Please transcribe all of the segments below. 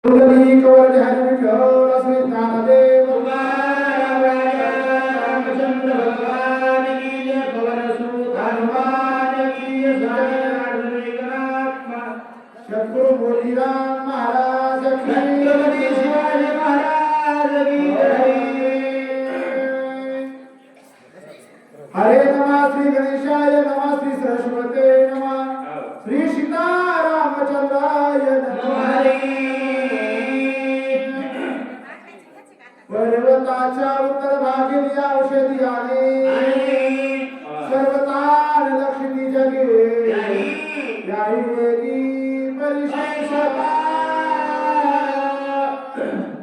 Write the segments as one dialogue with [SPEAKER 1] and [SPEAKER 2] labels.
[SPEAKER 1] कुंडली कवच हरि विठ्ठल श्री ज्ञानदेव
[SPEAKER 2] रामचंद्र भगवान की जय। पवन सुत हनुमान की जय।
[SPEAKER 1] सद्गुरु बोधीराम महाराज की
[SPEAKER 2] छत्रपती शिवाजी महाराज की जय।
[SPEAKER 1] हरे नमः श्री गणेशाय नमः श्री सरस्वते नमः श्री सीतारामचंद्राय नमः। पर्वताच्या उत्तर भागी औषधी आले सर्वतार लक्ष्मी जगे याही वेगी परिशेषता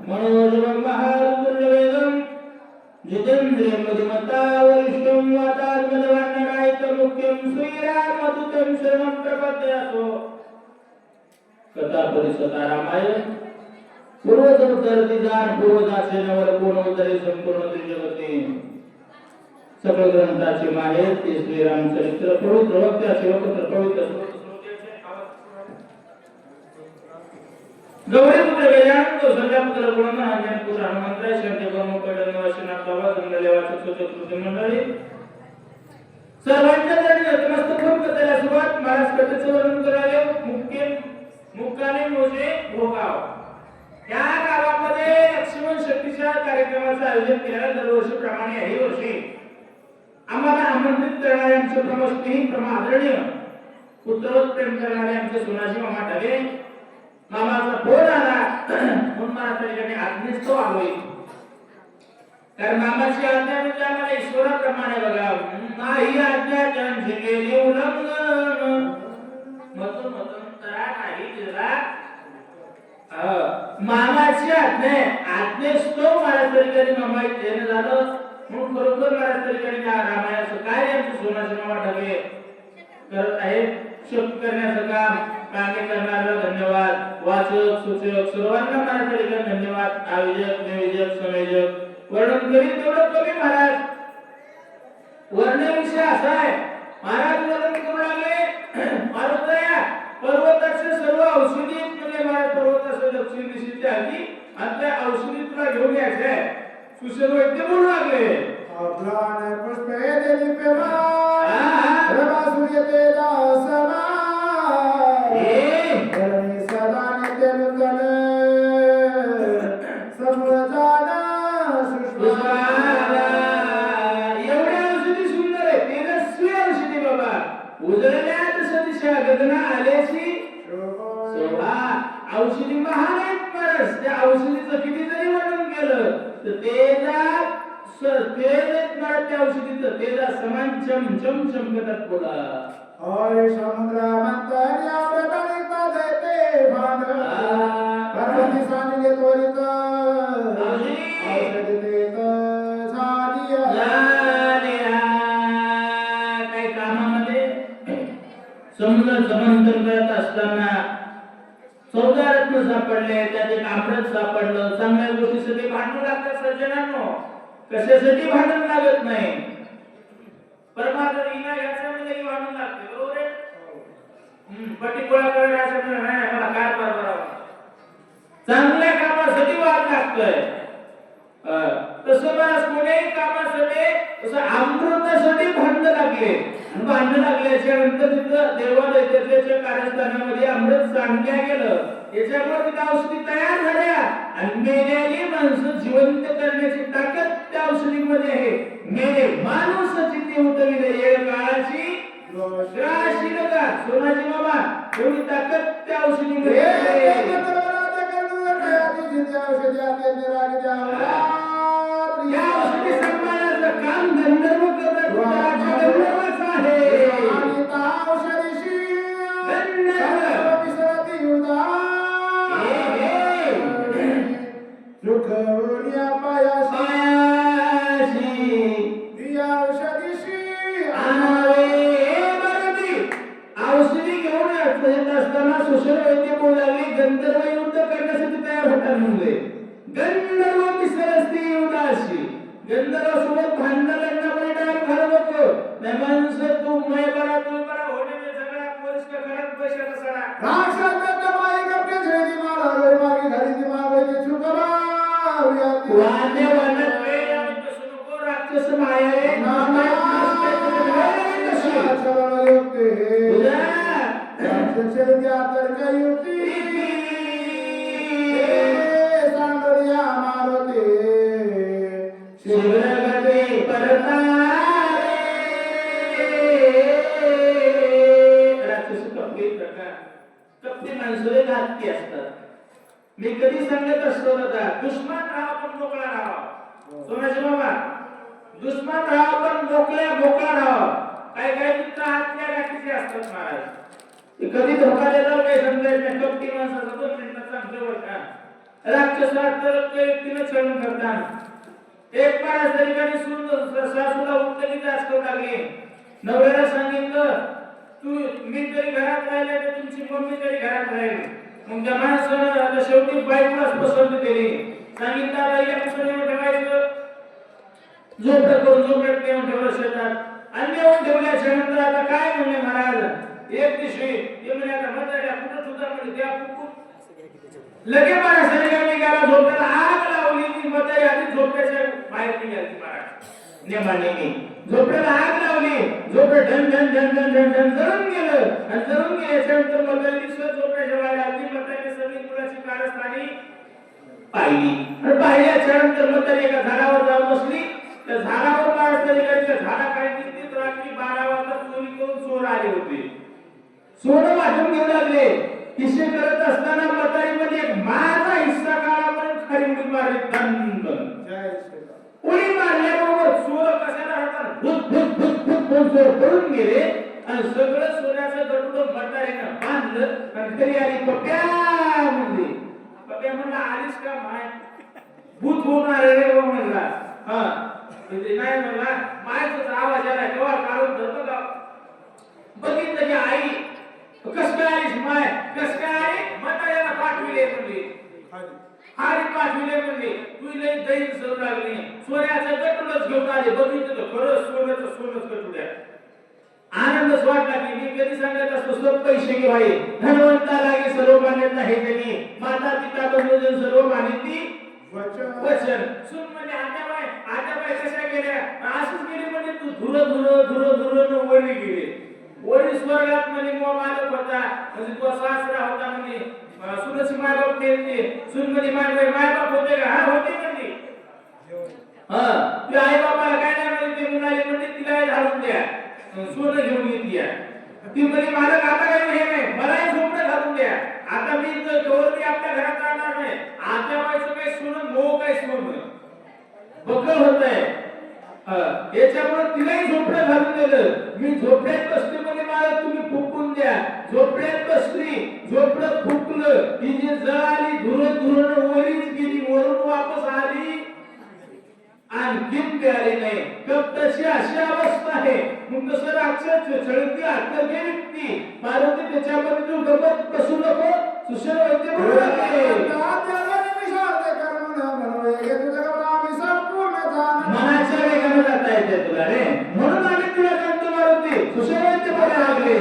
[SPEAKER 2] मनोजवं महारुद्रवेदं जितेन्द्रियं मधुमता वरिष्ठं वातात्मजवान्नरायतमुख्यं श्रीरामदूतं शरणं प्रपद्यतो। कथा परिसता रामायण पूर्वजन्मकर्ती जाण पूर्वजाचे नवर कोण उदरे संपूर्ण त्रिजगती। सकळ ग्रंथाचे माहेर ते श्री रामचरित्र पवित्र वक्त्याचे वक्त्र पवित्र श्रोत्याचे गौरीपुत्र गजानन कौसल्यापुत्र गुणमहाज्ञान पुत्र हनुमंतराय शंकर ब्रह्मकड निवासीनाथ बाबा जंगलेवाचक चतुर्थी मंडळी सर्वांच्या चरणी नतमस्तक होऊन कथेला सुरुवात महाराज कथेचं वर्णन करायला मुक्काने मोजे भोगाव या गावामध्ये लक्ष्मण शक्तीच्या कार्यक्रमाचं आयोजन केलं दरवर्षीप्रमाणे याही वर्षी आम्हाला आमंत्रित करणारे आमचे प्रमस्नेही प्रमादरणीय पुत्रवत प्रेम करणारे आमचे सोनाजी मामा ढगे मामाचा फोन आला म्हणून मला त्या ठिकाणी आज्ञेस्तो आलोय। कारण मामाची आज्ञा म्हणजे आम्हाला ईश्वराप्रमाणे बघा नाही आज्ञा त्यांची केली उल्लंघन मधून तरा नाही दिला मामाची आज्ञेस्तो मला तरी कधी मामा येणं झालं म्हणून बरोबर मला तरी कधी रामायणाचं काय आमचे सोनाजी मामा ढगे करत आहेत शोध करण्याचं काम कामे करणारा धन्यवाद वाचक सूचक सर्वांना मला तरी धन्यवाद आयोजक नियोजक संयोजक वर्णन करीत तेवढं कमी महाराज वर्णविषय असा आहे महाराज वर्णन करू लागले मारुतया पर्वताचे सर्व औषधी म्हणजे महाराज पर्वताच्या दक्षिण दिशेच्या आधी आणि त्या औषधी तुला घेऊन यायचे सुशेर वैद्य बोलू लागले
[SPEAKER 1] अब्रान पुष्पे देवी पेवा प्रभा सूर्य तेजा समा धरणी सदा नित्य नूतन समजाना सुष्मा
[SPEAKER 2] एवढे औषधी सुंदर आहे तेजस्वी औषधी बाबा उजळल्यात सदिशा गगना आल्याची शोभा औषधी महान आहेत परस त्या औषधीचं किती जरी वर्णन केलं तर तेज त्या औषधीचं तेजा समान चम चमकतात बोला
[SPEAKER 1] होय समुद्र मंथन अमृतानिता देते भान पर्वती सांगले त्वरित औषधी देत
[SPEAKER 2] झालिया काही कामामध्ये समुद्राचं मंथन करत असताना 14 रत्न सापडले त्यात एक अमृत सापडलं चांगल्या गोष्टीसाठी भांडण लागतात सज्जनांनो कशासाठी भांडण लागत नाही परमात्मा इना याच्यामध्ये भांडण लागते बरोबर आहे पटिकोळा करण्यासाठी नाही मला काय बरोबर चांगल्या कामासाठी वाद लागतोय तसं बस कोणत्याही कामासाठी तसं अमृतासाठी भांडण लागले आणि भांडण लागल्याच्या नंतर तिथं देवालयाच्या कारस्थानामध्ये अमृत सांडल्या गेलं याच्यामुळे तिथं औषधी तयार झाल्या आणि मेलेली माणसं जिवंत करण्याची ताकद त्या औषधीमध्ये आहे मेले माणूस जिथे उतरले येळ काळाची राशी नका सोनाजी बाबा एवढी ताकद त्या औषधीमध्ये या औषधी सन्मानाचं काम गंधर्व करतात गंधर्वच आहे औषधी घेऊन येत असताना सुशेर वैद्य बोलावली गंधर्व युद्ध करण्यासाठी तयार होतात म्हणले गंधर्व मिसरस्ती युद्धाशी गंधर्व सोबत भांडण लग्नामध्ये डाव घालू नको नाही माणूस तू मैं बरा होणे में झगडा पोलीस का खराब पैशाचा सडा
[SPEAKER 1] राक्षस कमाई करते छेडी मारा रोई मागे घरी
[SPEAKER 2] मी कधी सांगत असतो दादा, दुश्मन राहा पण मोकळा राहा. सोनाजी बाबा, दुश्मन राहा पण मोकळा राहा. काय मित्र आतल्या गाठीचे असतात महाराज. ते कधी धोका देतात काही समजायचं नाही. कपटी माणसाचा 2 मिनिटात सांगतो बरं का. राक्षसात तर व्यक्तीने छळून करतात. एक महाराज तरी काही सासूला उठली जास्त लागली. नवऱ्याला सांगितलं, मी तरी घरात राहिले तर तुमची मम्मी तरी घरात राहील. मग त्या माणसानं शेवटी बायकोलाच पसंत केली. सांगितलं आता या पुस्तकावर ठेवायचं, झोपडं करून झोपड्यात नेऊन ठेवलं शेतात. आणि नेऊन ठेवल्याच्या नंतर आता काय म्हणले महाराज, एक दिवशी ते म्हणे आता म्हाताऱ्या कुठं ठुता म्हणजे त्या लगे महाराज सगळ्यांनी निघाला. झोपड्याला आग लावली. ती म्हातारी आधी झोपड्याच्या बाहेर निघाली महाराज नेमाने. झोपड्याला आग लावली. झोपडं ढन ढन ढन ढन ढन ढन जळून गेलं. आणि जळून गेल्याच्या नंतर म्हातारी दिसत झोपड्याच्या बाहेर आली. म्हातारी सगळी मुलाची कारस्थानी पाहिली. आणि पाहिल्याच्या नंतर म्हातारी एका झाडावर जाऊन बसली. त्या झाडावर महाराज तरी झाडाखाली तिथेच रात्री 12 वाजता चोरी करून चोर आले होते. सोनं वाटून घेऊ लागले. किशे करत असताना म्हातारीमध्ये एक माझा हिस्सा काढापर्यंत खाली उडी मारली. उडी मारल्याबरोबर चोर कशाला हातात भूत भूत भूत भूत भूत चोर पळून गेले. आणि सगळं सोन्याचं गडुडं म्हातारीनं बांधलं आणि घरी आली. पप्प्या म्हणली. पप्प्या म्हणला आलीस का माय, भूत होऊन आले रे हो म्हणला. हा नाही म्हणला, मायचाच आवाज आला. केव्हा काढून धरतो का बघितलं की आई कस काय आलीस माय, कस काय आली, म्हाताऱ्याला पाठविले म्हणली. हारी पाठविले म्हणली. तू लई दैन सरू लागली. सोन्याचं गटुडच घेऊन आले. बघितलं तर खरंच सोनच गटुड्या. आनंदच वाटला की मी कधी सांगत असतो सब पैसे घे भाई, धनवंता लागे सर्व मान्यता हे जगी, माता पिता बंधुजन सर्व मानिती वचन. सुन म्हणजे आत्याबाई कशा गेल्या, असंच गेली म्हणजे तू धुर वरी गेली. वरी स्वर्गात म्हणजे मालक होता, म्हणजे तो सासरा होता. म्हणजे सुनची मायबाप नेते. सुन म्हणजे मायबाप होते का? हा होते म्हणजे. ते आई बाबाला काय नाही म्हणजे ते मुलाले म्हणजे तिला घालून द्या, सोनं घेऊन येते. ती म्हणजे मालक आता काही हे नाही, मलाही झोपडं घालून द्या. आता मी कवर आपल्या घरात राहणार नाही. आत्या बाईचं काही सोनं मोह काय सोनं बकल होत आहे. याच्यामुळे तिलाही झोपडं घालून दिलं. मी झोपड्यात बसते म्हणजे मला तुम्ही फुकून द्या. झोपड्यात बसली, झोपडं फुकलं, ती जी जळाली धुरण वरीच गेली, वरून वापस आली आणखीन ते आले नाही. कप्ताची अशी अवस्था आहे. मग कसं राक्षस चळती अक्कल घे व्यक्ती मारुती त्याच्यामध्ये तू गमत बसू नको. सुशल वैद्य मनाच्या वेगाने जाता येते तुला रे, म्हणून आम्ही तुला सांगतो मारुती सुशल वैद्य बोलायला लागले.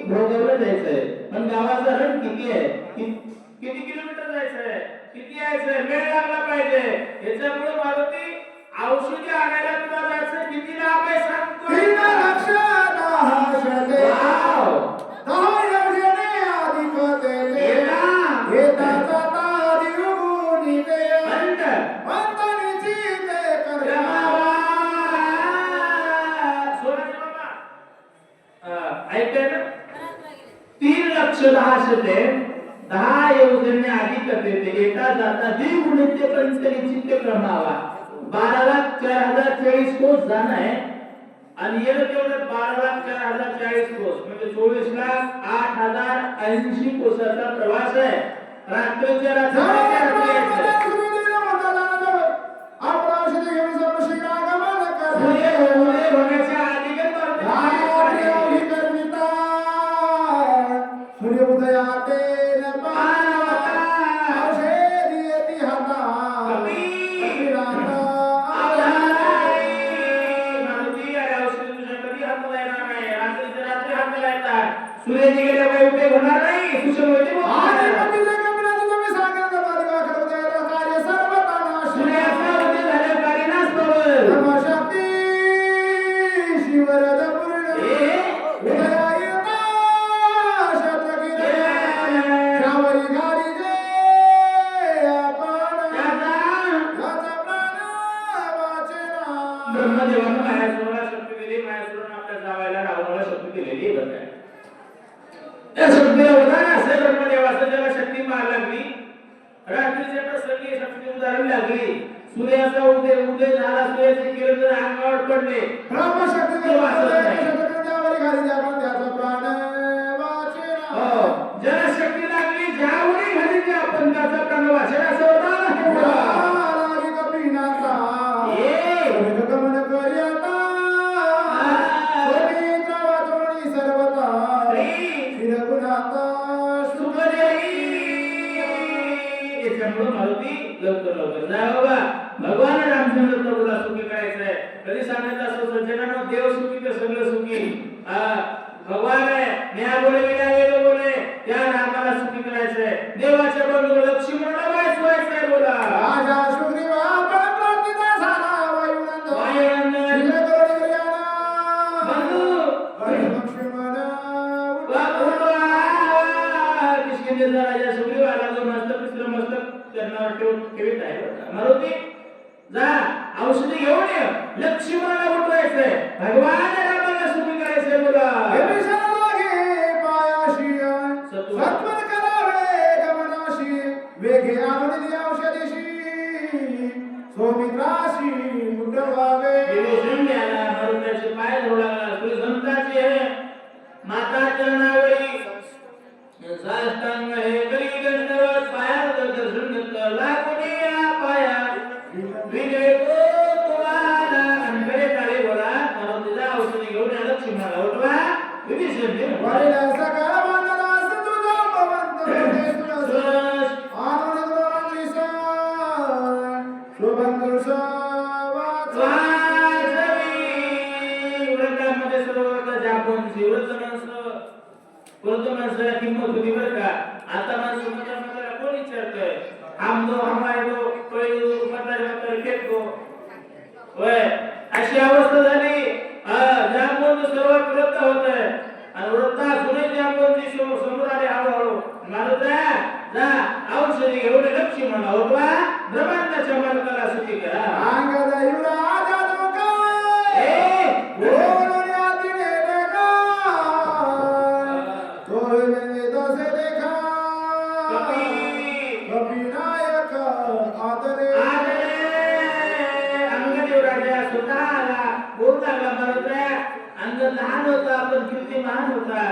[SPEAKER 2] भोगवलं जायचंय पण गावाचा रण किती आहे, किती किलोमीटर जायचंय, किती यायचंय, वेळ लागला पाहिजे. याच्यामुळे मारुती औषधी आणायला तुला जायचं. किती लांब आहे सांगतो. दहा योजने आधी करते येता जाता द्विगुणित पंचनिश्चित क्रमावा 12,04,040 कोस जाणं आहे. आणि येणं तेवढं 12,04,040 कोस म्हणजे 24,08,080 कोसाचा प्रवास आहे. रात्रीच्या होण्याच्या आधी सूर्य निघाल्या काही उपयोग होणार नाही. सुशल होते ब्रह्मदेवानं मायासुराला शक्ती दिली, मायासुरानं आपल्या जावायला रावणाला शक्ती दिलेली आहे बरं काय. त्या शक्तीला उदाहरण असे ब्रह्मदेवाचं ज्याला शक्ती मार लागली, रात्रीच्या प्रसंगी शक्ती उदाहरण लागली, सूर्याचा उदय झाला, सूर्याचे किरण जर अंगावर पडले,
[SPEAKER 1] ब्रह्मशक्ती
[SPEAKER 2] ते वाचत नाही.
[SPEAKER 1] शतकड्यावर घाली आपण त्याचा प्राण वाचेना.
[SPEAKER 2] हो, ज्याला शक्ती लागली ज्यावेळी घाली ते आपण त्याचा प्राण वाचेल असं उदाहरण आहे बोला.
[SPEAKER 1] लागी कपिनाथा
[SPEAKER 2] ये
[SPEAKER 1] गमन करी आता पवित्र वाचवणी सर्वता शिरगुणाता
[SPEAKER 2] त्याच्यामुळे मारुती लवकर जा बाबा. भगवान रामचंद्र प्रभूला सुखी करायचंय. कधी सांगितलं असं सज्जनांनो, देव सुखी तर सगळं सुखी. भगवान आहे, न्याय बोले विना वेद बोले, त्या रामाला सुखी करायचंय. देवाच्या बंधू लक्ष्मणाला वाचवायचंय बोला.
[SPEAKER 1] राजा सुग्रीवा प्राप्तीचा झाला वायुनंद
[SPEAKER 2] वायुनंदन बंधू
[SPEAKER 1] लक्ष्मण
[SPEAKER 2] किष्किंधेचा राजा सुग्रीवाला जो मस्तक तिसरं मस्तक त्यांना ठेवीत आहे बरं का. मारुती जा औषधी घेऊन ये, लक्ष्मणाला उठवायचंय, भगवान रामाला सुखी करायचंय बोला.
[SPEAKER 1] सत्वन करावे गमनाशी वेगे आणून दिया औषधीशी सौमित्राशी मुठवावे.
[SPEAKER 2] विभीषण आला, मारुतीचे पाय धरू लागला, तुझी संताची माता चरणावरी साष्टांग हे करी दंडवत पायावर दर्शन घेतलं. लागून या पाया विजय तुम्हाला अंबरे काळे बोला. मारुतीला औषधी घेऊन या, लक्ष्मणाला उठवा. विभीषण
[SPEAKER 1] वरिला सकाळ मानदास तुझा भवंत होते तुळस आनंद द्रोणांनी शोभंतुष
[SPEAKER 2] व्रतामध्ये सर्व व्रत जापून व्रत माणसाला किंमत होती बरं का. आता माणसं मताला कोण विचारतोय, आम दो हमारे दो पहिलो म्हातारे फेकतो होय. अशी अवस्था झाली. जापून सर्वात व्रत होत आहे आणि व्रता सुने जापूनची समोर आले हळूहळू. मारुता जा औषधी घेऊन लक्ष्मण उठवा, ब्रह्मांडाच्या मालकाला सुखी करा.
[SPEAKER 1] अंगद युवराजा लोका बोलून यातीने देखा तोय में दोसे देखा कपिनायक आदरे
[SPEAKER 2] अंगद युवराजा सुद्धा आला, बोलू लागला. मारुता अंगद लहान होता पण कीर्ती महान होता.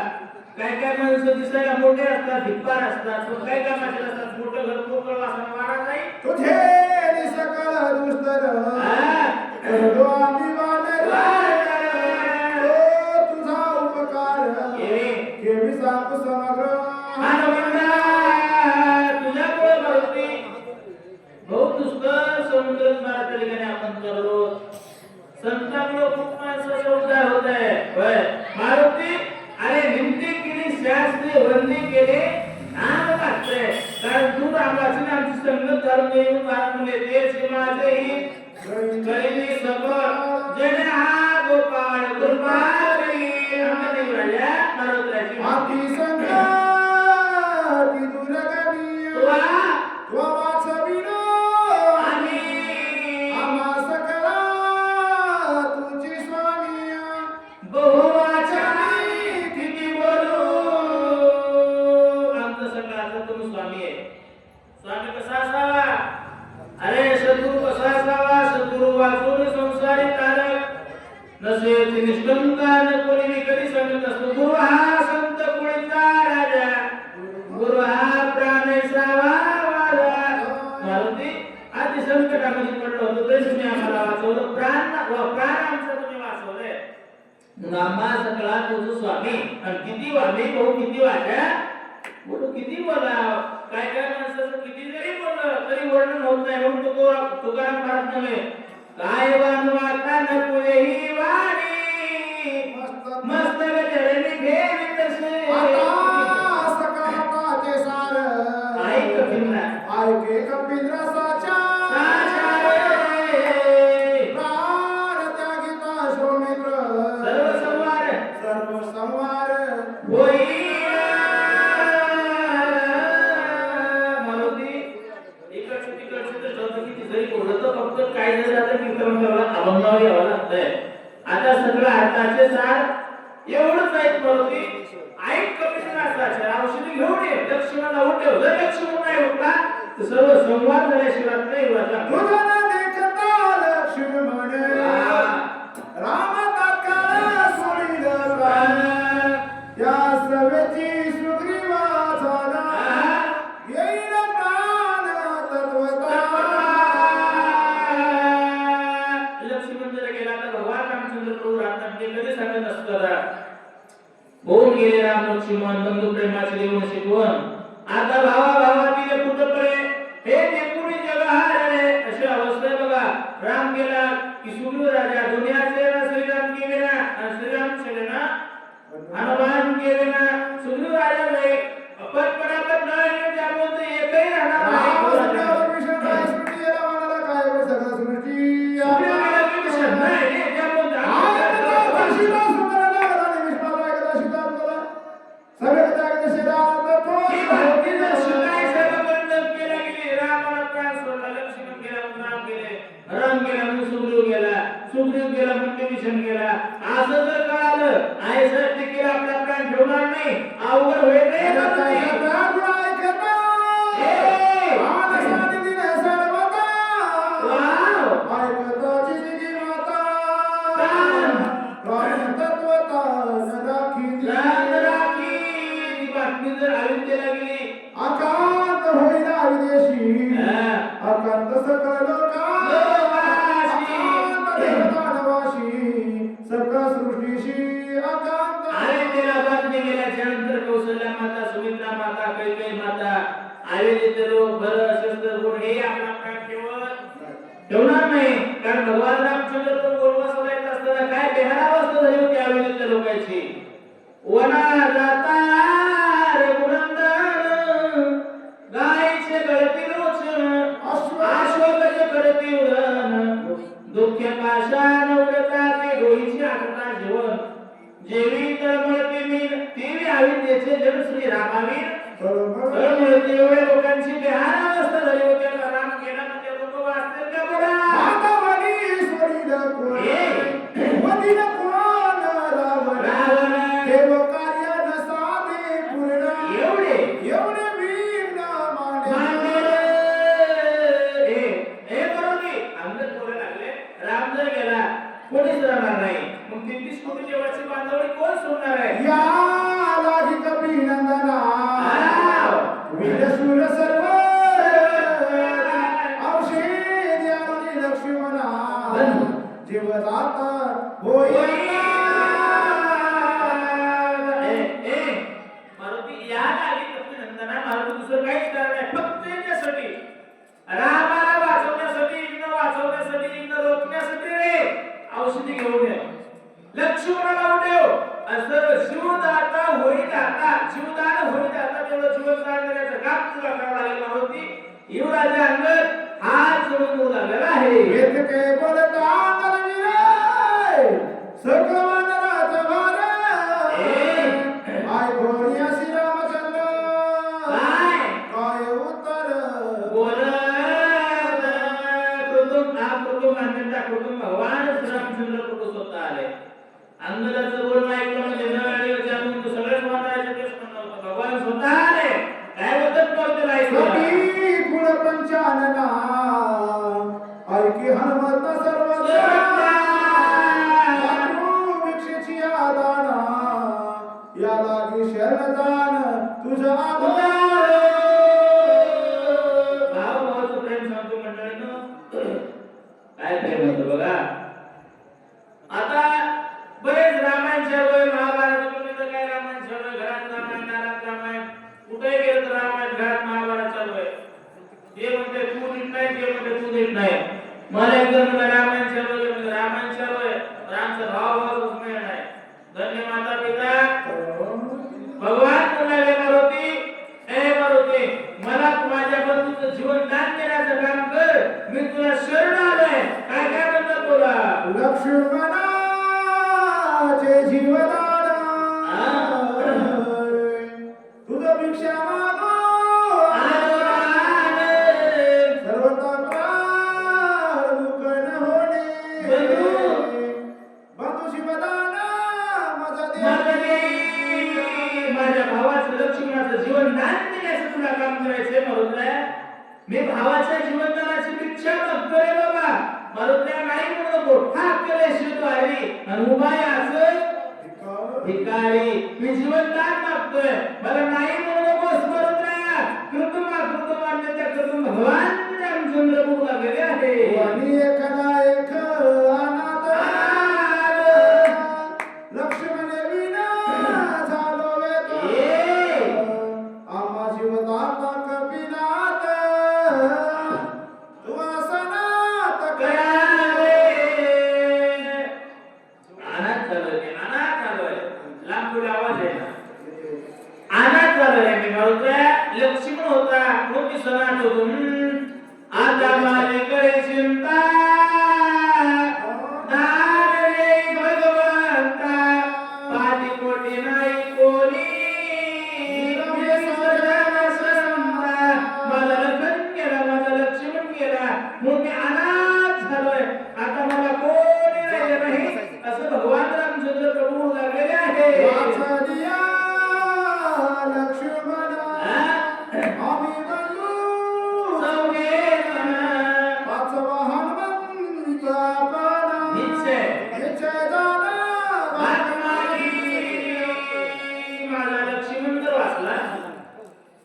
[SPEAKER 2] काय काय माणसं दिसायला मोठे असतात, धिप्पार असतात, पण काय काय माणसं असतात मोठं घर मोकळं वासना वाढत नाही.
[SPEAKER 1] तुझे सकल दुस्तर करतो आम्ही तुझा उपकार केवी सांगू समग्र
[SPEAKER 2] तुझ्यामुळे मारुती बहुत दुष्कर समुद्र मारा ठिकाणी आपण करलो. संतांमुळे खूप माणसाचा उद्धार होत आहे. मारुती अरे निंदी केली, शास्त्री वंदी केले, नाम वाचते. कारण तू रामाची आमची संगत धरून येऊन म्हणले तेच माझेही करीनी सफर जने हा गोपाळ कृपारी. अंगद राजा मारुतीची
[SPEAKER 1] आपली संगती दुर्गमी तो वाचविनो
[SPEAKER 2] आणि
[SPEAKER 1] आम्हा सकला तुझी स्वामी
[SPEAKER 2] बहुवाचनी किती बोलू. आमचा सगळ्याचा तुम्ही स्वामी आहे. स्वामी कसा असावा? अरे सद्गुरु कसा असावा? सद्गुरु वाचून संसारी तारक नसे निष्कंका न कोणी कधी सांगत असतो. गुरु हा संत कुळीचा राजा, गुरु हा प्राणेसावा वाजा. मारुती आधी संकटामध्ये पडलो होतो तरी तुम्ही आम्हाला वाचवलं. प्राण आमचं तुम्ही वाचवलंय. नामा सकला तुझ स्वामी. आणि किती वामी भाऊ किती वाटा बोलू किती बोला. काय काय माणसाचं किती जरी बोललं तरी वर्णन होत नाही. म्हणून तुकाराम महाराज म्हणे काय वानवाता नकुळे ही वाणी मस्तक चरणी घेवी तसे.
[SPEAKER 1] सकलाचे सार
[SPEAKER 2] ऐक भिन्ना
[SPEAKER 1] ऐके कपिंद्र साचा प्राण त्यागिता सौमित्र सर्व संवार
[SPEAKER 2] होई. मारुती इकडचं तिकडचं तर किती जरी बोललं तर फक्त काय जरी झालं कीर्तन करायला अभंगावर यावं लागतंय. आता सगळं हाताचे सार एवढंच ऐक मारुती, ऐक कमी असतात औषधी घेऊन ये, लक्ष्मणाला उठव. जर लक्ष्मण नाही उठला तर सर्व संवाद झाल्याशिवाय नाही वाचा.
[SPEAKER 1] तुझ्या देखता लक्ष्मण राम तात्काळ सोडिलं प्राण, या सवेची सुग्रीवा झाला येईल प्राण तत्वता.
[SPEAKER 2] लक्ष्मण जर गेला तर भगवान रामचंद्र प्रभू राहतात ते कधी सांगत असतात. होऊन गेले राम लक्ष्मण बंधू प्रेमाचे देऊन शिकवण. आता भावाभावातील कुटुंबे हे एकूणी जग हारले अशी अवस्था आहे बघा. राम गेला की सुग्रीव राजा दुनियाचे श्रीराम गेले ना, श्रीराम चले ना, हनुमान गेले ना, सुग्रीव राजा गए. अपन परापत न येऊन त्यामुळे ते एकही राहणार नाही.
[SPEAKER 1] विषय काय स्मृती रामाला काय होय सगळं स्मृती
[SPEAKER 2] सुग्रीव गेला की विषय नाही त्यामुळे सुग्रीव गेला म्हणजे विषण गेला असं जर कळालं आईसाहेब टिकेला आपला प्राण ठेवणार नाही. अवघड होईल रे. जर अयोध्येला गेली
[SPEAKER 1] अकांत होईल अविदेशी, अकांत सकल सकल सृष्टीशी अकांत.
[SPEAKER 2] अयोध्येला बातमी गेल्याच्या नंतर कौशल्या माता, सुमित्रा माता, कैकेयी माता, अयोध्येचे लोक भरत शस्त्र गुण हे आपला प्राण ठेवणार नाही. कारण भगवान रामचंद्र प्रभू वनवासाला येत असताना काय बेहारावस्था झाली होती अयोध्येच्या लोकांची. वना जाता गायचे गळती रोचन, अश्वगज करती उडन, दुःख पाषाण उडता ते डोईची आठवता जीवन. जेवी तळमळते मी तेवी अविद्येचे जन श्री रामावीर. तळमळते एवढ्या लोकांची बेहारावस्था झाली होती. राम गेला म्हणजे लोक वाचतील का बघा. कोणीच राहणार नाही. मग 33 कोटी देवाची बांधवडी कोण सोडणार आहे.
[SPEAKER 1] या लागी कपिनंदना वीरशूर सर्व औषध यानी लक्ष्मणा जीवदाता होय.
[SPEAKER 2] मारुती या लागी कपिनंदना मारुती दुसरं काहीच कारण नाही. फक्त याच्यासाठी रामाला वाचवण्यासाठी, इग्न वाचवण्यासाठी, इग्न रोखण्यासाठी रे औषधी घेऊन ये. लक्ष्मणाला उठव असं शिवदाता होईल. आता शिवदान होईल. आता तेवढं जीवन काढण्याचं काम तुला करावं लागेल मारुती. युवराजा अंगद हात जोडून बोलू लागलेला आहे.
[SPEAKER 1] वेद के बोलता करविरे सकवान राजभार आय घोडिया श्री रामचंद्र काय उत्तर
[SPEAKER 2] बोलत कुटुंब अन्यथा कुटुंब भगवान रामचंद्र कुटुंब स्वतः आले. अंगदाचं बोलणं ऐकलं म्हणजे न वेळेच्या म्हणून सगळ्याच माताचे तेच म्हणणं होतं. भगवान स्वतः आले. काय होतं बोलते
[SPEAKER 1] सखी कुळ पंचानना ऐकी हनुमत सर्वदा भिक्षेची आदाना या लागी शरणदान तुझा आधार.
[SPEAKER 2] भावाचं प्रेम सांगतो मंडळीनं. काय प्रेम होतं बघा. आता बरेच रामायण चालू, महाभारत तुम्ही काय रामायण चालू आहे. घरात रामायण, दारात रामायण, कुठेही गेलं तर रामायण, घरात महाभारत चालू आहे. जे म्हणते तू नीट नाही, ते म्हणते तू नीट नाही. मला एक जण म्हणलं रामायण चालू आहे, म्हणजे रामायण चालू आहे तर आमचा भावाभावाचाच मेळ नाही. धन्य माता पिता भगवान म्हणाले मारुती, ए मारुती मला माझ्या बंधूचं जीवन दान देण्याचं काम कर. मी तुला शरण आलोय. काय काय म्हणतात बोला.
[SPEAKER 1] लक्ष्मणाचे जीवदान तुझं भिक्षा मागो सर्वता प्राण मुकन होणे.
[SPEAKER 2] भिकारी मी जीवन दान मागतोय मला नाही म्हणू नकोस मरुद्रा कृतमा त्या कृतम भगवान रामचंद्र बघू लागलेले आहे
[SPEAKER 1] आणि एकाला एक अनाथ लक्ष्मण विना झालो वेतो आम्हा जीवदाता कपिनाथ तू असनाथ
[SPEAKER 2] करावे अनाथ झालोय लांब पुढे आवाज आहे ना अनाथ झालोय मी मरुद्रा लक्ष्मण होता कोणती सनाथ होतो आता माझ्याकडे चिंता दारे भगवंता पाठी कोटी नाही कोणी माझा लखन गेला माझा लक्ष्मण गेला म्हणून मी अनाथ झालोय आता मला कोणी राहिलं नाही असं भगवान रामचंद्र प्रभू लागलेले आहे
[SPEAKER 1] वाचदिया लक्ष्मण आम्ही बंधू वाचवा हनुमंत आपण निश्चय झाला
[SPEAKER 2] माझा लक्ष्मण जर वाचला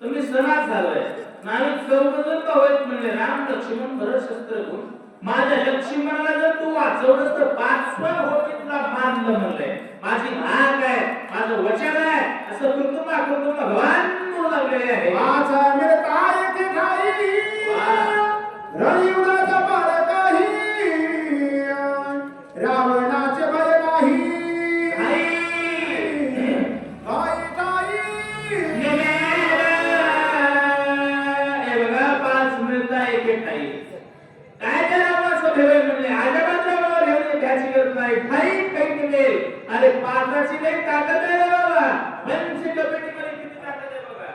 [SPEAKER 2] तुम्ही सनाथ झालोय नाही चौघजण होत म्हणजे राम लक्ष्मण भरत शस्त्र घेऊन माझ्या लक्ष्मणाला जर तू वाचवलंस तर 5 होती तुला बांधलं म्हणलंय माझी भाग आहे माझं वचन आहे असं कृतमा भगवान बोलू लागलेले आहे
[SPEAKER 1] माझा मिळताय की ठाई रविवाचा पार काही रावणाचे भय नाही ठाई ठाई
[SPEAKER 2] हे बघा 5 मिळता एक ठाई काय त्या रामाचं भेळ म्हणले आजबाजूला भेळ घ्यायची गरज नाही ठाई काही मिळेल अरे 5ची लई ताकद आहे बाबा पंच कमिटीमध्ये किती ताकद आहे बघा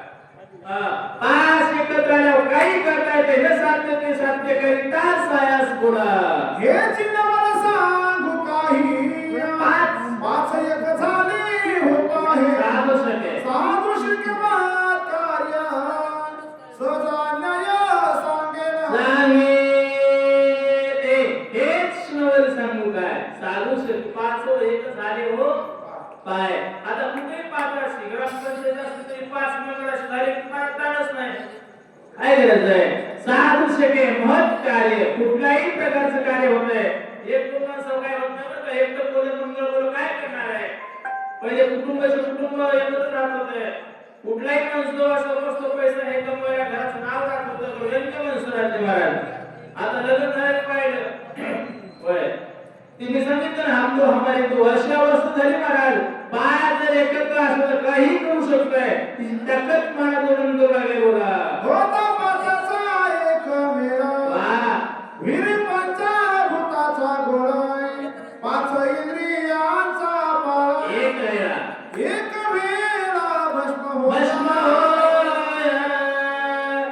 [SPEAKER 2] 5 एकत्र आल्यावर काही करता येते हे साध्य ते साध्य करीता सायास पुढा
[SPEAKER 1] हे चिन्ह मला सांगू काही पाच एक झाले हो आहे सादृश्य बात कार्य सजान्य सांगेन
[SPEAKER 2] हेच नवल सांगू काय सादृश्य 5 एक झाले हो पाय आता कुठे 5 असते ग्रामपंचायत असते तरी 5 मेंबर असते ताणच नाही काय गरज आहे सादृश्य के महत् कार्य कुठल्याही प्रकारचं कार्य होतंय एक कुटुंबाचं काय होत नाही बरं का एकटं बोलत मंगळ बोल काय करणार आहे पहिले कुटुंब एकत्र राहत होते कुठलाही माणूस जो असं वस्तू पैसा हे कमवायला घराचं नाव राहत होतं व्यंग्य माणूस राहते महाराज आता लग्न झालं पाहिलं होय तिने सांगितलं ना हम तो हमारे तो अशी अवस्था झाली महाराज पाय जर एकत्र असलं तर काही करू शकतोय तिची ताकद महाराज नंद लागले बोला
[SPEAKER 1] होता पाचाचा एक मेळा
[SPEAKER 2] वा
[SPEAKER 1] वीर पंचभूताचा गोळाय 5 इंद्रियांचा पाळा
[SPEAKER 2] एक वेळा
[SPEAKER 1] एक वेळा भस्म
[SPEAKER 2] भस्म होय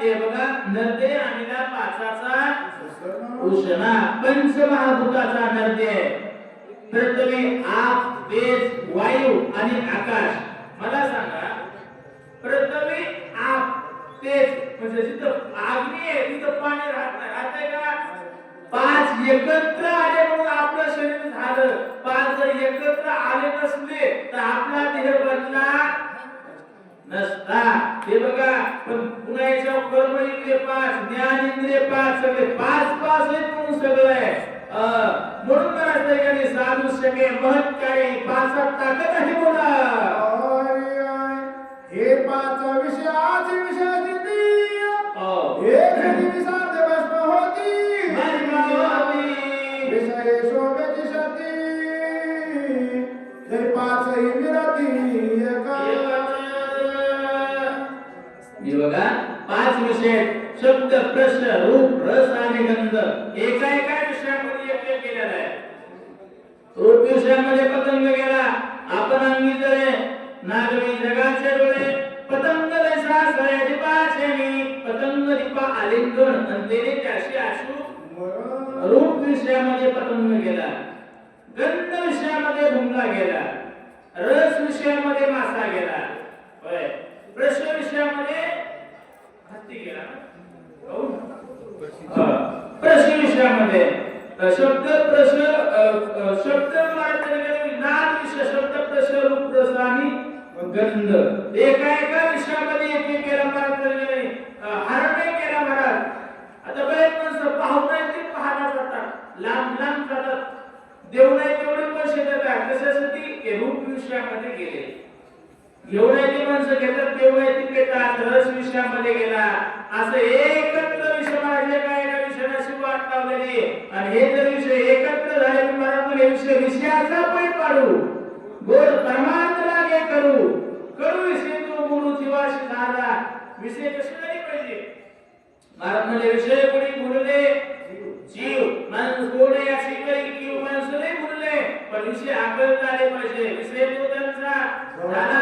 [SPEAKER 2] हे बघा नरदे आणि ना पाचाचा उष्णा पंचमहाभूताचा नरदे पृथ्वी आप तेज वायू आणि आकाश मला सांगा पृथ्वी आप तेज म्हणजे जिथं अग्नी आहे तिथं पाणी राहत नाही राहतंय का 5 एकत्र आले म्हणून आपलं शरीर झालं 5 जर एकत्र आले नसले तर आपला देह बनला नसता हे बघा पण पुन्हा याच्या कर्म इंद्रिय 5 ज्ञान इंद्रिय 5 सगळे 5 आहेत म्हणून सगळं आहे म्हणून महाराज साधुष्य के महत् कार्य 5 ताकद आहे बोला
[SPEAKER 1] हे 5 विषयाची विषय स्थिती एक दिवसात भस्म होती विषय शोभेची शक्ती जर 5 ही विरती
[SPEAKER 2] हे बघा 5 विषय शब्द प्रश्न रूप रस आणि गंध एका विषयामध्ये एक केलेला आहे रूप विषयामध्ये पतंग गेला आपण अंगी जळे नागवी जगाचे डोळे पतंग जैसा सयाजी पाचे मी पतंग दीपा आलिंगन अंधेरे त्याशी आशू रूप विषयामध्ये पतंग गेला गंध विषयामध्ये भुंगा गेला रस विषयामध्ये मासा गेला होय प्रश्न विषयामध्ये हत्ती गेला प्रश्न विषयामध्ये शब्द मराठी नाद विषय शब्द प्रश रूप रस आणि गंध एका एका विषयामध्ये एक केला मराठी हरणे केला महाराज. आता बरेच माणसं पाहून नाही ते पाहता जातात लांब लांब जातात देव नाही तेवढे पैसे देतात कशासाठी रूप विषयामध्ये गेले. घेऊन ते माणसं घेतात देव नाही ते पेतात रस विषयामध्ये गेला असं एकत्र विषय माझे काय एका विषयाशी वाट लावलेली आणि हे जर विषय एकत्र झाले तर मराठी विषय विषयाचा पै पाडू गोड परमार्थ लागे करू करू विषय तो गुरु जीवाशी झाला विषय कसे नाही पाहिजे मराठी विषय कोणी बोलले जीव माणूस कोणी अशी काही किंवा माणसं नाही बोलले पण विषय आकळता आले पाहिजे. विषय तो त्यांचा झाला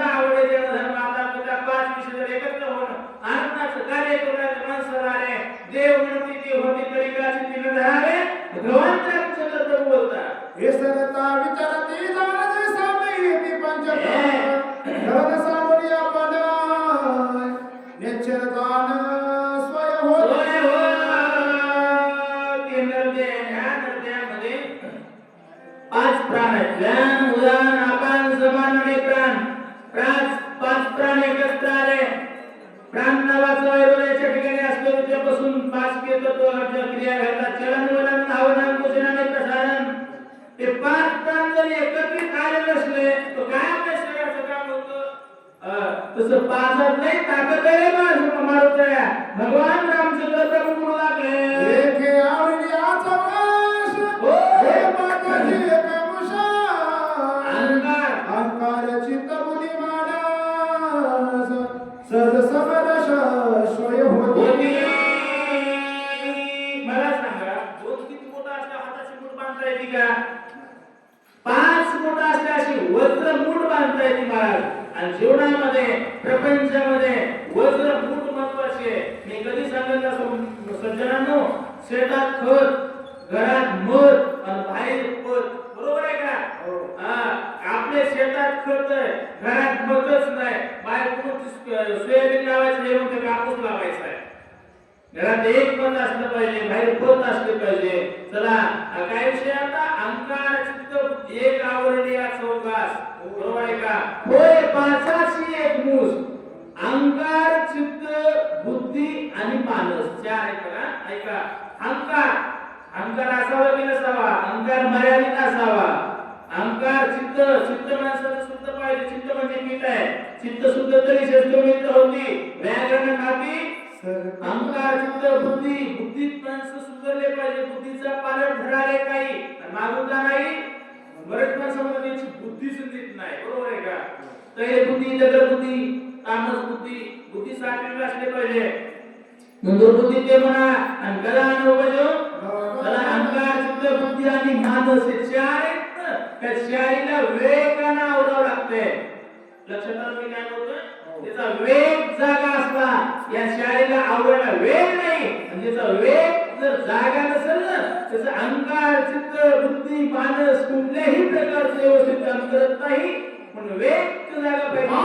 [SPEAKER 2] आवडे धर्म आता पिता पाच विषय जर एकत्र होणं आनंदाचं कार्य करण्याचं माणसं आले देव म्हणते ती होती तरी काची तिने धरावे भगवान रामचंद्र बोलतात
[SPEAKER 1] हे सरता विचारती जाणते सामने येते पंचप्राण धन सामुनी आपण निश्चय दान स्वयं होत
[SPEAKER 2] पाच प्राण आहेत ज्ञान उदान अपान समान आणि प्राण पाच प्राण एकत्र आले. प्राण नावाचा हृदयाच्या ठिकाणी असतो त्यापासून पाच तत्व क्रिया घडतात चलन वलन धावनं कुशन आणि प्रसारण. ते पाच प्राण जर एकत्रित आले नसले तर काय आपल्या शरीराचं काम होतं तसं पाचात नाही ताकद आहे मारुतया भगवान रामचंद्र प्रभू म्हणू लागले
[SPEAKER 1] लेखे आवडी आचवाश हे पाठाची अहंकार चित्त बुद्धी मानस सद समरश स्वय होती.
[SPEAKER 2] मला सांगा दोन किती मोठा असल्या हाताची मूठ बांधता येते का पाच मोठा असल्या अशी वज्र मूठ बांधता येते महाराज. आणि जीवनामध्ये प्रपंचामध्ये वज्र मूठ महत्वाचे मी कधी सांगत असतो सज्जनांनो शेतात खत घरात मध आणि बाहेर पद बरोबर आहे का आपल्या शेतात खत आहे घरात मधच नाही बाहेर कुठं सोयाबीन लावायचं नाही मग कापूस लावायचा आहे. घरात एक पद असलं पाहिजे बाहेर पद असले पाहिजे. चला काय विषय आता अहंकार चित्त एक आवरणे या चौकास बरोबर आहे का होय पाचाची एक मूस अहंकार चित्त बुद्धी आणि मानस चार आहेत बघा. ऐका अहंकार असावा की नसावा अहंकार मर्यादित असावा. अहंकार चित्त माणसाचं शुद्ध पाहिजे. चित्त म्हणजे मीठ आहे चित्त शुद्ध तरी शस्त्रमित्र होती व्याकरण खाती अहंकार चित्त बुद्धीत माणसं सुधारले पाहिजे. बुद्धीचा पालट धराले काही मागुता नाही बरेच माणसामध्ये त्यांची बुद्धी सुद्धित नाही बरोबर आहे का. तैल बुद्धी दगड बुद्धी तामस बुद्धी साठलेली असले पाहिजे. दुर्बुद्धी ते म्हणा आणि गला अनुभवजो त्याला अहंकार चित्त बुद्धी आणि मानस हे चार आहेत ना त्या चारीला वेगाने आवरावं लागते. लक्षात आलं मी काय बोलतोय त्याचा वेग जागा असला या चारीला आवरायला वेग नाही आणि त्याचा वेग जर जागा नसेल ना त्याचा अहंकार चित्त बुद्धी मानस कुठल्याही प्रकारचं व्यवस्थित काम करत नाही. म्हणून वेग जागा पाहिजे.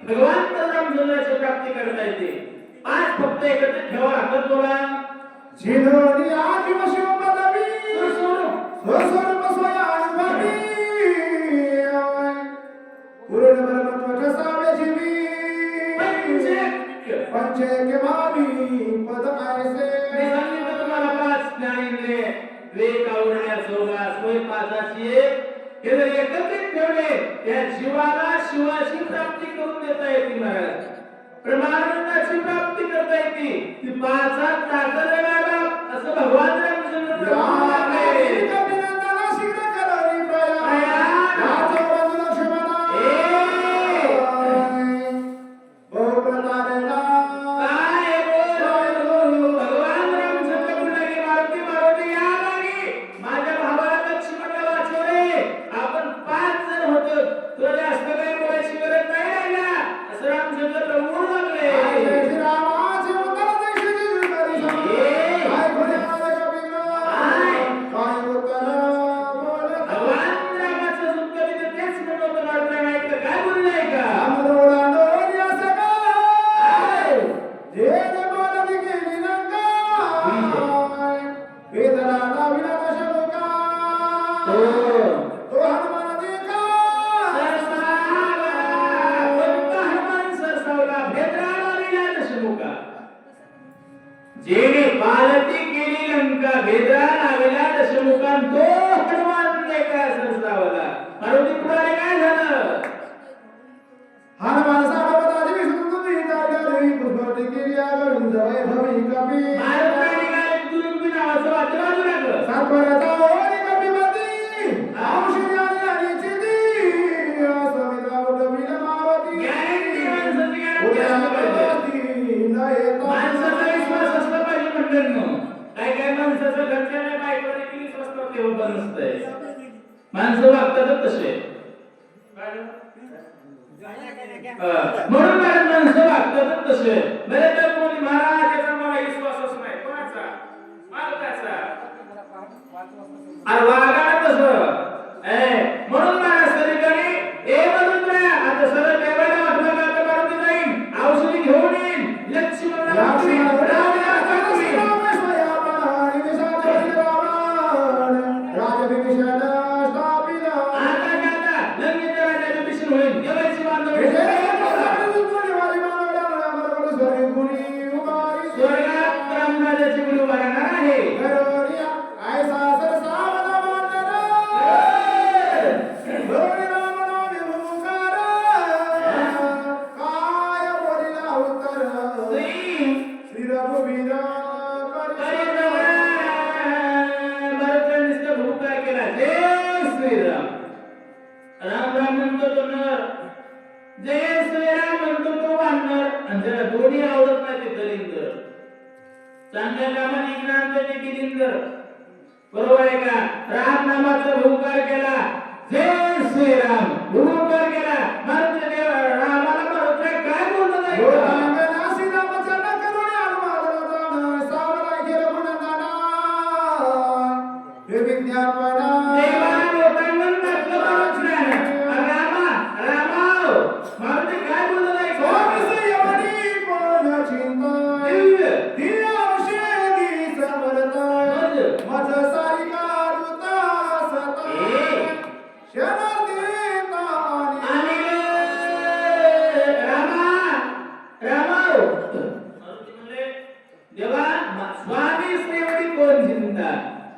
[SPEAKER 2] भगवान रामचंद्राची प्राप्ती करता येते. पाच फक्त एकत्र ठेवा हातात बोला
[SPEAKER 1] जिनोनी आदिम शिव पदवी स्वस्वरूप स्वयंभवी पूर्ण ब्रह्मत्व ठसावे जीवी पंचैक्य भावी पद आयसे.
[SPEAKER 2] मी सांगितलं तुम्हाला पाच ज्ञानेंद्रिय वेग आवडण्या सोगा सोय पाचाची हे जर एकत्रित ठेवले त्या जीवाला शिवाची प्राप्ती करून देता येते महाराज. परमानंदाची प्राप्ती करता येते. ती पाचात ताकद आहे बाबा असं भगवान रामचंद्र
[SPEAKER 1] वेदना लाविला दशमुखा तो हनुमान देखा
[SPEAKER 2] कोणता हनुमान सरसावला भेद्राला विला दशमुखा जेणे पालती केली लंका भेद्राला विला दशमुखा तो हनुमान देखा सरसावला मारुती पुढे काय झालं
[SPEAKER 1] हनुमान सावधानी विष्णू तुम्ही तारली पुष्पवती केली आगळून जवळ भवी कपी
[SPEAKER 2] मारुती काय गुरुपी नावाचं वाद्य वाजू लागलं
[SPEAKER 1] सातवराचा ओरी कपिपती औषधी आणि चिती समिता उठविला मावती
[SPEAKER 2] गॅरंटी माणसाची गॅरंटी असलं पाहिजे माणसाचा विश्वास असला पाहिजे मंडळींनो काय काय माणसाचं घरच्याने बायकोने किती स्वस्त तेव्हा पण नसतंय माणसं वागतात तसे म्हणून माणसं वागतात तसे बरे तर कोणी महाराज याचा मला विश्वासच नाही कोणाचा मालकाचा अरे वागायला तसं म्हणून महाराज ठिकाणी ए म्हणून आता सरळ देवाला वाटलं का आता मारुती जाईन औषधी घेऊन येईन लक्ष्मणला राम राम म्हणतो तो नर जय श्रीराम म्हणतो तो वानर आणि ज्याला दोन्ही आवडत नाही ते दलिंदर चांगल्या कामात इग्नांत ते गिलिंदर बरोबर आहे का राम नामाचा भूकार केला जय श्रीराम भूकार केला मारुती देव रामाला मारुती काय बोलतो नाही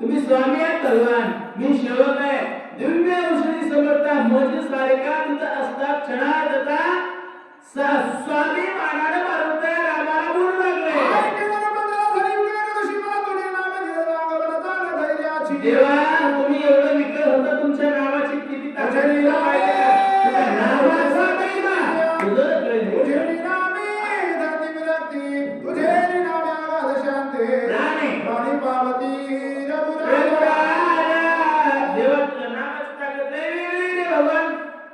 [SPEAKER 2] तुम्ही स्वामी आहे तलवान मी सेवक आहे दिव्य औषधी समर्था मज सारिका तुझा असता क्षणार्धता स्वामी मानाने मारुती रामाला बोलू लागले देवा तुम्ही एवढं विकल होता तुमच्या नावाची किती ताकद पाहिजे तुझ्या नावाचा महिमा तुझं कळलं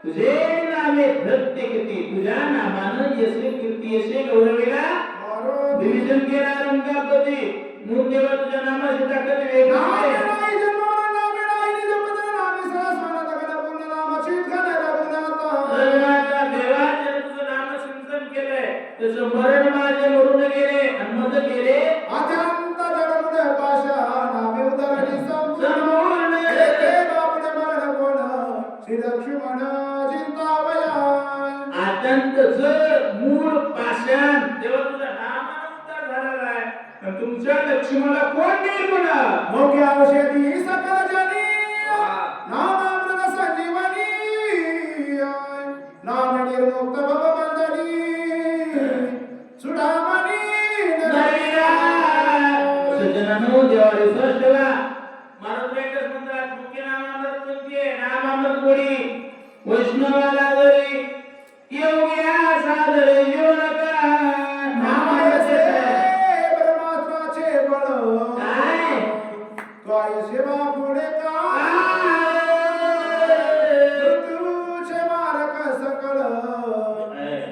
[SPEAKER 2] तुझे नामे प्रत्येकती तुझ्या नामानं यशे कीर्ती यशे गौरवीला डिव्हिजन केला रंगापती मूळ देवा तुझ्या नामाची ताकद वेगळी आहे देवाने तुझं नाम सिंचन केलंय त्याचं मरण माझे मरून गेले आणि मज गेले
[SPEAKER 1] अत्यंत जडमुळे पाशा नामे उदरणी
[SPEAKER 2] समूर्ण
[SPEAKER 1] एके बापणे मरण कोण श्री लक्ष्मण चिंतावया
[SPEAKER 2] अत्यंतच मूळ पाषाण देवा तुझ्या नामानं उद्धार झालेला आहे आणि तुमच्या लक्ष्मणाला कोण देईल म्हणा
[SPEAKER 1] मोठे औषधी सकल जनी नामामृत संजीवनी नाम निर्मुक्त भवबंधनी सुडामणी
[SPEAKER 2] नरिया सज्जनांनो देवारी सष्टला मारुती एकच म्हणतात मुख्य नामामृत कोणती नामामृत गोडी वैष्णवाला जरी योग्या साधरे योनका
[SPEAKER 1] नामायसे परमात्माचे बळ
[SPEAKER 2] काय
[SPEAKER 1] काय सेवा पुढे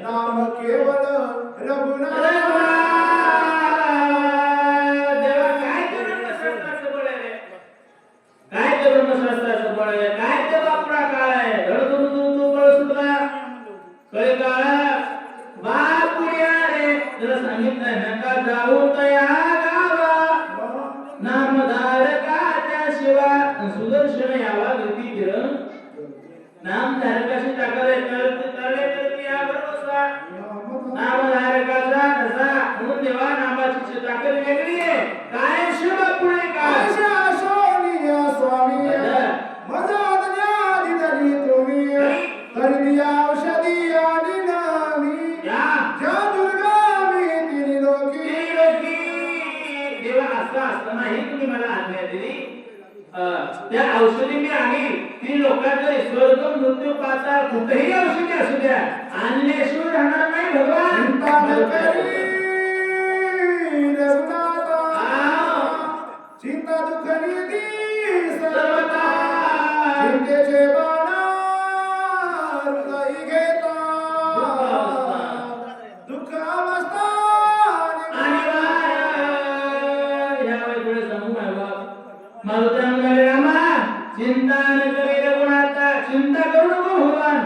[SPEAKER 1] नाम केवळ रघुनाथ
[SPEAKER 2] देवा काय धर्मशास्त्राचं बळ आहे काय धर्मशास्त्राचं बळ आहे काय ते बापरा काळ आहे धडधडून तो बळ सुटला कळे काळा बापुड्या रे जरा सांगितलंय नका जाऊ तया गावा नामधारकाच्या शिवा सुदर्शन यावा गती किरण नामधारकाची ताकद आहे तर या बरोबर नामधारकाचा नसा म्हणून देवा नामाची ताकद वेगळी आहे काय शिवा पुढे काय
[SPEAKER 1] स्वामी माझा ज्ञानी धनी तुम्ही तरी दिया औषधी आणि नामी ज्या दुर्गा मी तिन्ही लोकी
[SPEAKER 2] देवा असं असताना ही तुम्ही मला आज्ञा दिली त्या औषधी मी आणि ती लोकांकडे स्वर्ग मृत्यू पाताळ कुठेही औषधी असू द्या आणल्याशिवाय राहणार नाही भगवान
[SPEAKER 1] चिंता न करी रघुनाथा चिंता दुःख निधी सर्वथा चिंतेचे बाणा हृदयी घेता दुःख अवस्था
[SPEAKER 2] मारुती म्हणाले रामा चिंता न करी रघुनाथा चिंता करू नको भगवान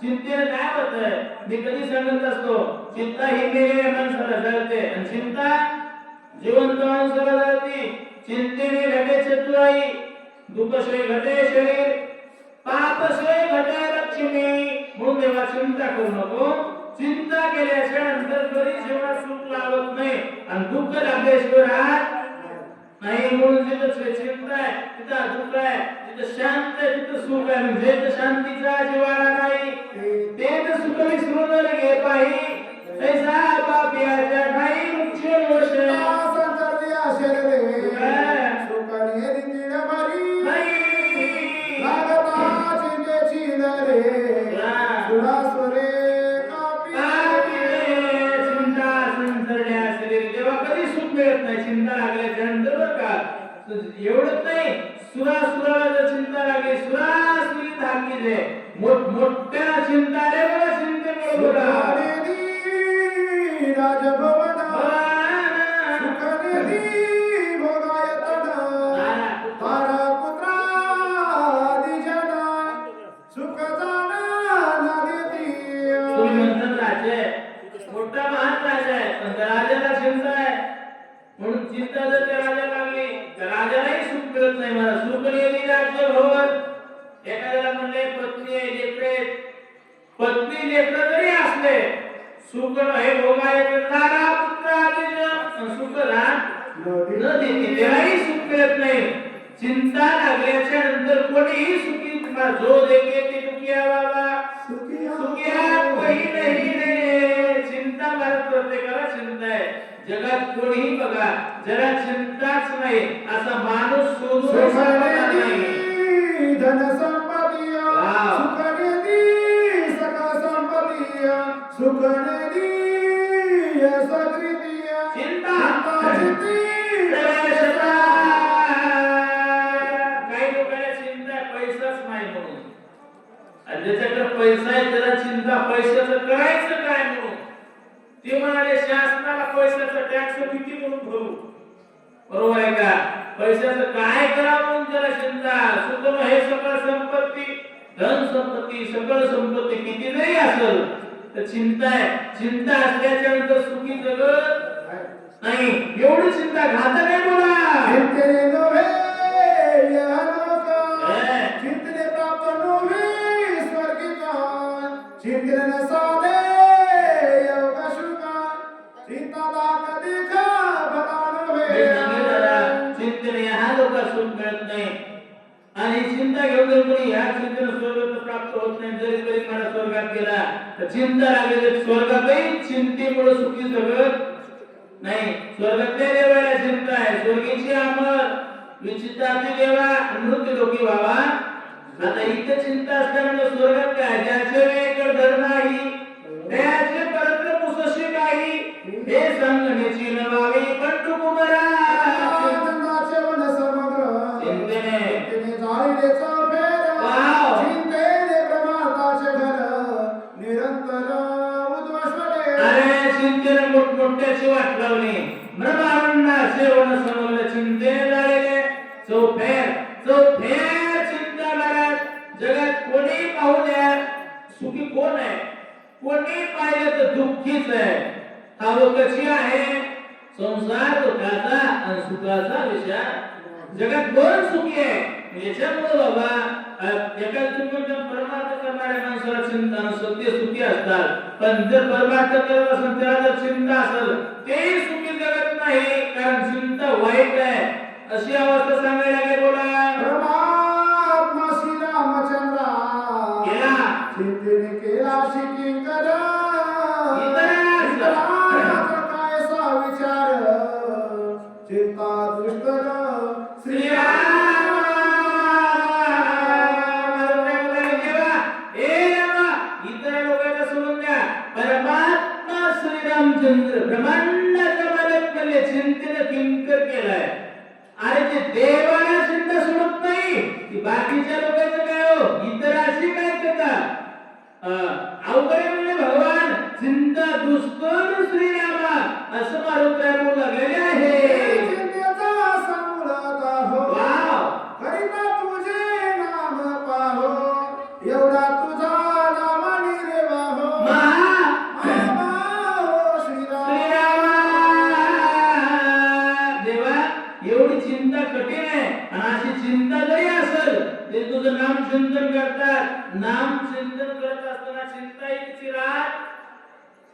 [SPEAKER 2] चिंतेने काय होतंय मी कधी सांगत असतो चिंता ही मेलेल्या माणसाला जळते आणि चिंता जिवंत माणसाला जळते चिंतेने घटे चतुराई दुःखशय घटे शरीर पापशय घटे लक्ष्मी म्हणून देवा चिंता करू नको चिंता केल्याच्या नंतर कधी जीवनात सुख लाभत नाही आणि दुःख लागल्याशिवाय राहत नाही म्हणून जिथं चिंता आहे तिथं दुःख आहे जिथं शांत आहे तिथं सुख आहे म्हणजे शांतीचा जिवाळा नाही ते तर सुख विसरून गे पाही तैसा पापियाच्या ठाई मुख्य दोष
[SPEAKER 1] संतर्या शरीरे सुखाने दिला भरी लागता चिंतेची नरे सुरासुरे
[SPEAKER 2] चिंता संसरण्या शरीर तेव्हा कधी सुख मिळत नाही चिंता लागल्याच्या नंतर एवढंच नाही सुरासुराला जर चिंता लागली सुरासुरी धाकी दे मोठ्या चिंता रे बघा चिंतेमुळे बोला
[SPEAKER 1] राजभवन सुखनिधी भोगायतन तारा पुत्रादि जना सुख जाना नदी
[SPEAKER 2] तुम्ही म्हणतात राजे मोठा महान राजा आहे पण त्या राजाला चिंता आहे म्हणून चिंता जर त्या राजाला लागली तर राजालाही सुख मिळत नाही मला सुख नेली राज्य भवन एखाद्याला म्हणले पत्नी लेकरे पत्नी लेकर जरी असले सुख हे भोगायचे तारा पुत्र आदी सुख न देते त्यालाही सुख मिळत नाही चिंता लागल्याच्या नंतर कोणीही सुखी जो देखे ते दुखिया बाबा सुखिया कोणी नाही रे चिंता मला प्रत्येकाला चिंता आहे जगात कोणीही बघा जरा चिंताच नाही असा माणूस शोधून सापडणार नाही
[SPEAKER 1] धन संपत्ती सुखनिधी सकल संपत्ती सुखनिधी सकृती
[SPEAKER 2] चिंता काही लोकांना चिंता पैसाच नाही म्हणून आणि ज्याच्याकडे पैसा आहे त्याला चिंता पैशाचं करायचं काय म्हणून ते म्हणाले शासनाला पैशाचा टॅक्स किती म्हणून भरू बरोबर आहे का पैशाचं काय करावं म्हणून त्याला चिंता सुख हे सकळ संपत्ती धन संपत्ती सकळ संपत्ती किती जरी असेल तर चिंता आहे चिंता असल्याच्या नंतर सुखी जगत नाही एवढी चिंता घातक आहे बोला
[SPEAKER 1] चिंतेने नव्हे यहलोक चिंतेने प्राप्त नव्हे स्वर्गिका चिंतेने न साधे योग शुका चिंता दाख देखा भला नव्हे
[SPEAKER 2] चिंतेने ह्या लोक सुख मिळत नाही आणि चिंता घेऊन जर कोणी ह्या चिंतेने स्वर्ग प्राप्त होत नाही जरी जरी मला स्वर्गात गेला तर चिंता लागली स्वर्गातही चिंतेमुळे सुखी जगत नाही स्वर्गातल्या देवाला चिंता आहे स्वर्गीची अमर विचित्राची देवा मृत्यू लोकी व्हावा आता इथे चिंता असल्यामुळे स्वर्गात काय ज्याचे वेगळ धर नाही त्याचे परत्र पुसशी काही हे संगणेची नवावी पंटू कुमारा
[SPEAKER 1] आनंदाचे वन समग्र
[SPEAKER 2] चिंतेने
[SPEAKER 1] जाळीले चौफेर
[SPEAKER 2] वाव
[SPEAKER 1] चिंतेने प्रमादाचे घर निरंतर उद्वसले
[SPEAKER 2] अरे चिंतेने मोठमोठ्याची वाट लावली ब्रह्मांडा सेवन समोर चिंतेने झालेले चौफेर चिंता लागत जगात कोणी पाहू द्या सुखी कोण आहे कोणी पाहिलं तर दुःखीच आहे हा लोक कशी आहे संसार दुःखाचा आणि सुखाचा विचार. जगात कोण सुखी आहे याच्यामुळे बाबा एका चिंतन परमार्थ करणाऱ्या माणसाला चिंता सत्य सुखी असतात. पण जर परमार्थ करत असेल त्याला जर चिंता असेल ते सुखी जगत नाही, कारण चिंता वाईट आहे. अशी अवस्था सांगायला काय बोला
[SPEAKER 1] परमात्मा श्री रामचंद्रा
[SPEAKER 2] केला
[SPEAKER 1] चिंतेने केला शिकिंकर
[SPEAKER 2] इतरांचा
[SPEAKER 1] काय सा विचार चिंता दुष्कर श्रीराम
[SPEAKER 2] रामचंद्र ब्रह्मांडाचा मालक म्हणजे चिंतेने किंकर केलाय. अरे ते देवाला चिंता सोडत नाही की बाकीच्या लोकांचं काय हो इतर अशी काय करतात. अवघड म्हणजे भगवान चिंता दुष्कर श्रीरामा असं मारुती बोलू लागलेले आहे.
[SPEAKER 1] चिंतेचा संमुळता हो
[SPEAKER 2] वाव
[SPEAKER 1] करीता तुझे नाम पाहो एवढा तुझा नामानी रे वाहो
[SPEAKER 2] एवढी चिंता कठीण आहे. आणि अशी चिंता जरी असेल ते तुझं नाम चिंतन करतात. नाम चिंतन करत असताना चिंता इतकी राहत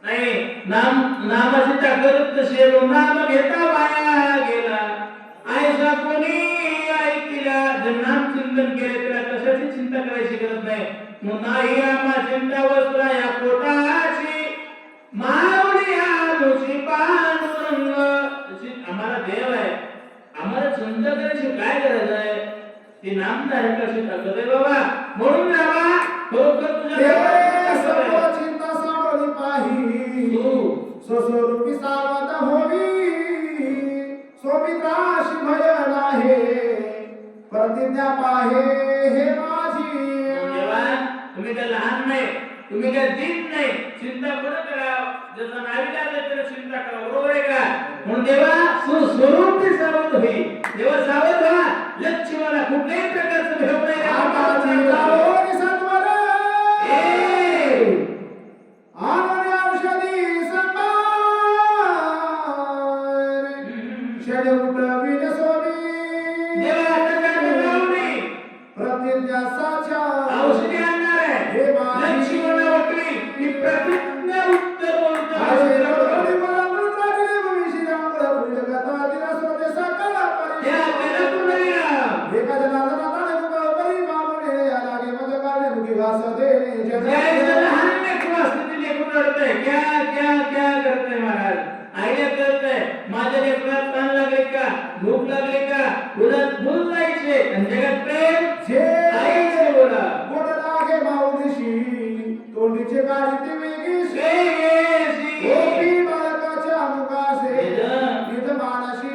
[SPEAKER 2] नाही. नामाची ताकद कशी आहे. नाम घेता वाया गेला आयसा कोणी ऐकला. जर नाम चिंतन केले त्याला कशाची चिंता करायची गरज नाही. नाही आम्हा चिंता वस्त्रा या पोटाची मावळी आमुची पांडुरंग. आम्हाला देव आहे, आम्हाला चिंता करायची काय गरज आहे. ती नामधारकाची ताकद आहे बाबा. म्हणून रामा खरोखर तुझ्या
[SPEAKER 1] चिंता सावली पाही
[SPEAKER 2] तू
[SPEAKER 1] स्वस्वरूपी सावध होवी सोमित्राशी भय नाही प्रतिज्ञा पाहे हे माझी.
[SPEAKER 2] देवा तुम्ही काय लहान नाही, तुम्ही काय दीन नाही. चिंता कोण करा जसं नाविका त्याला चिंता करा. बरोबर आहे का. म्हणून देवा स्वरूपी सावध होई. देवा सावध व्हा. लक्ष्मीला कुठल्याही प्रकारचं भेव नाही.
[SPEAKER 1] औषधी संभार षड उठविन सोमी
[SPEAKER 2] देवा
[SPEAKER 1] प्रतिज्ञा साचा
[SPEAKER 2] औषधी आणणार आहे. लक्ष्मीला वाटली की प्रतिज्ञा उत्तर माझ्या लेकरात ताण लागले का भूक लागले का उलट भूल जायचे आणि जगात प्रेम आईचे बोला
[SPEAKER 1] गोड लागे माऊलीशी तोंडीचे गाडी ती वेगळी गोपी बालकाच्या मुखासे इथं मानशी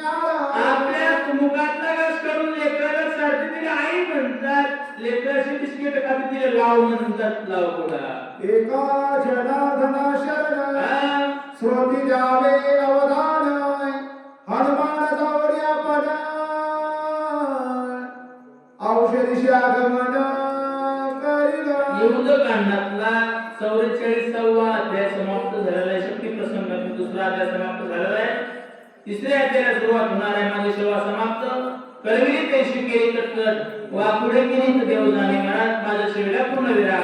[SPEAKER 2] आपल्या मुखातला घास करून लेकराला सारखी तिला आई म्हणतात. लेकराची बिस्किट खाती तिला लाव म्हणतात. लाव बोला
[SPEAKER 1] एका जनार्दना शरण श्रोती जावे अवधान हनुमान जावड्या पड औषधीशी आगमन करील.
[SPEAKER 2] युद्धकांडातला 44वा अध्याय समाप्त झालेला आहे. शक्ती प्रसंगातून दुसरा अध्याय समाप्त झालेला आहे. तिसऱ्या अध्यायाला सुरुवात होणार आहे. माझी सेवा समाप्त कळविली तेशी केली कटकट वा पुढे केली तर देव जाणे महाराज माझ्या सेवेला पूर्ण विराम.